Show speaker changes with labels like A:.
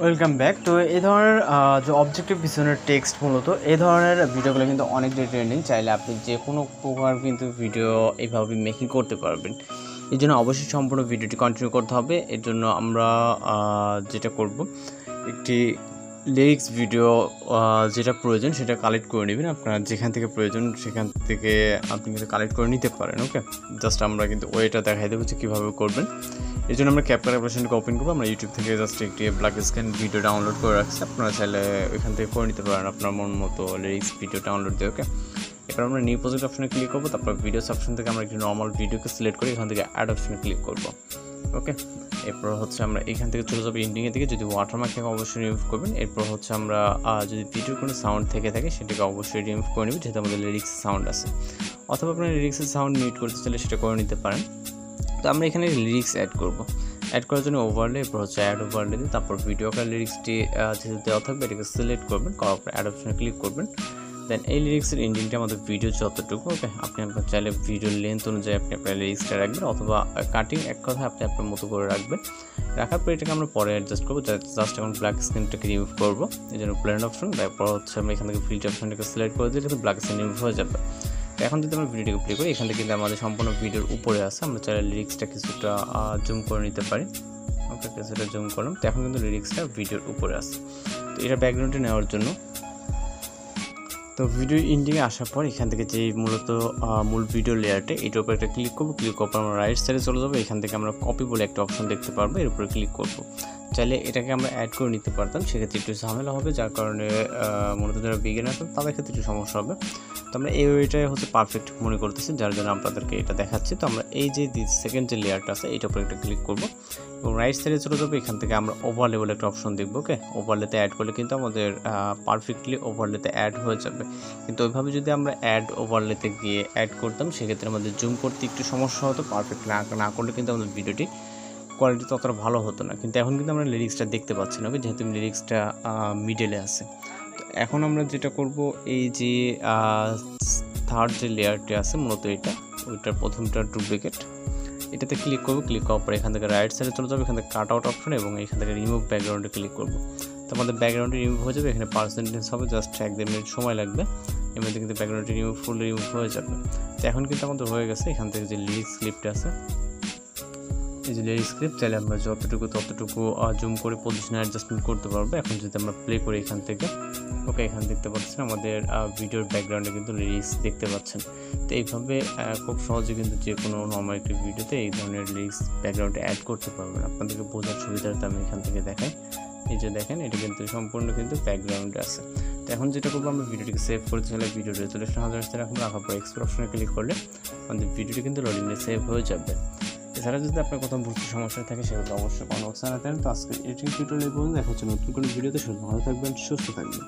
A: Welcome back. তো এই ধরনের যে অবজেক্টিভ পিছনের টেক্সট মূলত এই ধরনের ভিডিওগুলো কিন্তু অনেকটাই ট্রেন্ডিং। চাইলে আপনি যে কোনো প্রকার কিন্তু ভিডিও এইভাবে মেকিং করতে পারবেন। এই জন্য অবশ্যই সম্পূর্ণ ভিডিওটি কন্টিনিউ করতে হবে। এর জন্য আমরা যেটা করব, একটি লিরিক্স ভিডিও যেটা প্রয়োজন সেটা কালেক্ট করে নেবেন। আপনার যেখান থেকে প্রয়োজন সেখান থেকে আপনি কিন্তু কালেক্ট করে নিতে পারেন। ওকে, জাস্ট আমরা কিন্তু ওয়েটা দেখাই দেবো যে কীভাবে করবেন। এই জন্য আমরা ক্যাপকাট অ্যাপ্লিকেশনকে ওপেন করবো। আমরা ইউটিউব থেকে জাস্ট একটি ব্ল্যাক স্ক্রিন ভিডিও ডাউনলোড করে রাখছি, আপনারা চাইলে ওইখান থেকে করে নিতে পারেন আপনার মন মতো লিরিক্স ভিডিও ডাউনলোড দিয়ে। ওকে, এবার আমরা নিউ প্রজেক্ট অপশনে ক্লিক করবো। তারপর ভিডিওস অপশন থেকে আমরা একটি নর্মাল ভিডিওকে সিলেক্ট করে এখান থেকে অ্যাড অপশনে ক্লিক করবো। ওকে, এরপর হচ্ছে আমরা এখান থেকে চলে যাবো এন্ডিংয়ের দিকে। যদি ওয়াটারমার্ক থেকে অবশ্যই রিমুভ করবেন। এরপর হচ্ছে আমরা যদি ভিডিওর কোনো সাউন্ড থেকে থাকে সেটাকে অবশ্যই রিমুভ করে নেবেন, যেহেতু আমাদের লিরিক্সের সাউন্ড আছে। অথবা আপনার লিরিক্সের সাউন্ড মিউট করতে চাইলে সেটা করে নিতে পারেন। তো আমরা এখানে লিরিক্স অ্যাড করবো। অ্যাড করার জন্য ওভারলে, এরপর হচ্ছে অ্যাড ওভারলে দিয়ে তারপর ভিডিও আকার লিরিক্সটি যেহেতু দেওয়া থাকবে এটাকে সিলেক্ট করবেন, করার পর অ্যাড অপশনে ক্লিক করবেন। দেন এই লিরিক্সের ইঞ্জিনটা আমাদের ভিডিও যতটুকু, ওকে, আপনি আপনার চাইলে ভিডিওর লেন্থ অনুযায়ী আপনি আপনার লিরিক্সটা রাখবেন, অথবা কাটিং এক কথা আপনি আপনার মতো করে রাখবেন। রাখার পর এটাকে আমরা পরে অ্যাডজাস্ট করবো। জাস্ট এখন ব্ল্যাক স্ক্রিনটাকে রিমুভ করবো, এই জন্য ব্লেন্ড অপশন। তারপর হচ্ছে আমরা এখান থেকে ফিল্টার অপশনটাকে সিলেক্ট করে দিলে কিন্তু ব্ল্যাক স্ক্রিন রিমুভ হয়ে যাবে। এখন যদি আমরা ভিডিওটাকে প্লে করি, এখান থেকে কিন্তু আমাদের সম্পূর্ণ ভিডিওর উপরে আছে। আমরা চাইলে লিরিক্সটা কিছুটা জুম করে নিতে পারি। ওকে, কিছুটা জুম করলাম। তো এখন কিন্তু লিরিক্সটা ভিডিওর উপরে আছে। তো এটা ব্যাকগ্রাউন্ডে নেওয়ার জন্য তো ভিডিও এন্ডিংয়ে আসার পর এখান থেকে যে মূলত মূল ভিডিও লেয়ারটা এটার উপরে একটা ক্লিক করবো। ক্লিক করার পর আমরা রাইট সাইডে চলে যাবো। এখান থেকে আমরা কপি বলে একটা অপশন দেখতে পারবো, এর উপরে ক্লিক করবো। চাইলে এটাকে আমরা অ্যাড করে নিতে পারতাম, সেক্ষেত্রে একটু ঝামেলা হবে, যার কারণে মূলত যারা বিগিনার আছে তাদের ক্ষেত্রে একটু সমস্যা হবে। তো আমরা এই ওয়েটাই হচ্ছে পারফেক্ট মনে করতেছি, যার জন্য আপনাদেরকে এটা দেখাচ্ছি। তো আমরা এই যে সেকেন্ড যে লেয়ারটা আছে এইটার উপরে একটা ক্লিক করবো এবং রাইট সাইডে চলে যাবো। এখান থেকে আমরা ওভারলে বলে একটা অপশন দেখবো। ওকে, ওভারলেতে অ্যাড করলে কিন্তু আমাদের পারফেক্টলি ওভারলেতে অ্যাড হয়ে যাবে। কিন্তু ওইভাবে যদি আমরা অ্যাড ওভারলেতে গিয়ে অ্যাড করতাম সেক্ষেত্রে আমাদের জুম করতে একটু সমস্যা হতো। পারফেক্ট না করলে কিন্তু আমাদের ভিডিওটি কোয়ালিটি ততটা ভালো হতো না। কিন্তু এখন কিন্তু আমরা লিরিক্সটা দেখতে পাচ্ছি না, যেহেতু লিরিক্সটা মিডলে আছে। তো এখন আমরা যেটা করব, এই যে থার্ড যে লেয়ারটি আছে মূলত এটা, ওইটার প্রথমটা ডুপ্লিকেট, এটাতে ক্লিক করবো। ক্লিক করার পর এখান থেকে রাইট সাইডে চলে যাবে, এখান থেকে কাট আউট অপশন এবং এখান থেকে রিমুভ ব্যাকগ্রাউন্ডে ক্লিক করবো। তো আমাদের ব্যাকগ্রাউন্ডে রিমুভ হয়ে যাবে। এখানে পার্সেন্টেজ হবে, জাস্ট 1-2 মিনিট সময় লাগবে। এর মধ্যে কিন্তু ব্যাকগ্রাউন্ডে ফুললি রিমুভ হয়ে যাবে। তো এখন কিন্তু আমাদের হয়ে গেছে। এখান থেকে যে লিরিক্স ক্লিপটা আছে, এই যে লিরিক্স ক্লিপ, চাইলে আমরা যতটুকু ততটুকু জুম করে পজিশন অ্যাডজাস্টমেন্ট করতে পারবো। এখন যদি আমরা প্লে করি এখান থেকে, ওকে, এখানে দেখতে পাচ্ছেন আমাদের ভিডিওর ব্যাকগ্রাউন্ডে কিন্তু লিরিক্স দেখতে পাচ্ছেন। তো এইভাবে খুব সহজে কিন্তু যে কোনো নর্মাল একটি ভিডিওতে এই ধরনের লিরিক্স ব্যাকগ্রাউন্ডে অ্যাড করতে পারবেন। আপনাদেরকে বোঝার সুবিধার্থে আমি এখান থেকে দেখাই। এই যে দেখেন, এটা কিন্তু সম্পূর্ণ কিন্তু ব্যাকগ্রাউন্ডে আছে। তো এখন যেটা করবো, আমরা ভিডিওটিকে সেভ করতে চাইলে ভিডিও রেজুলেশন 1000 রাখবো। রাখার পর এক্সপোর্ট অপশনে ক্লিক করলে আমাদের ভিডিওটি কিন্তু লোডিংয়ে সেভ হয়ে যাবে। এছাড়া যদি আপনার কোথাও বুঝতে সমস্যা থাকে সেগুলো অবশ্যই কমেন্ট বক্সে জানাতে পারেন। তো আজকে এডিটিং টিউটোরিয়াল পর্যন্ত দেখা হচ্ছে নতুন কোনো ভিডিওতে। ভালো থাকবেন, সুস্থ থাকবেন।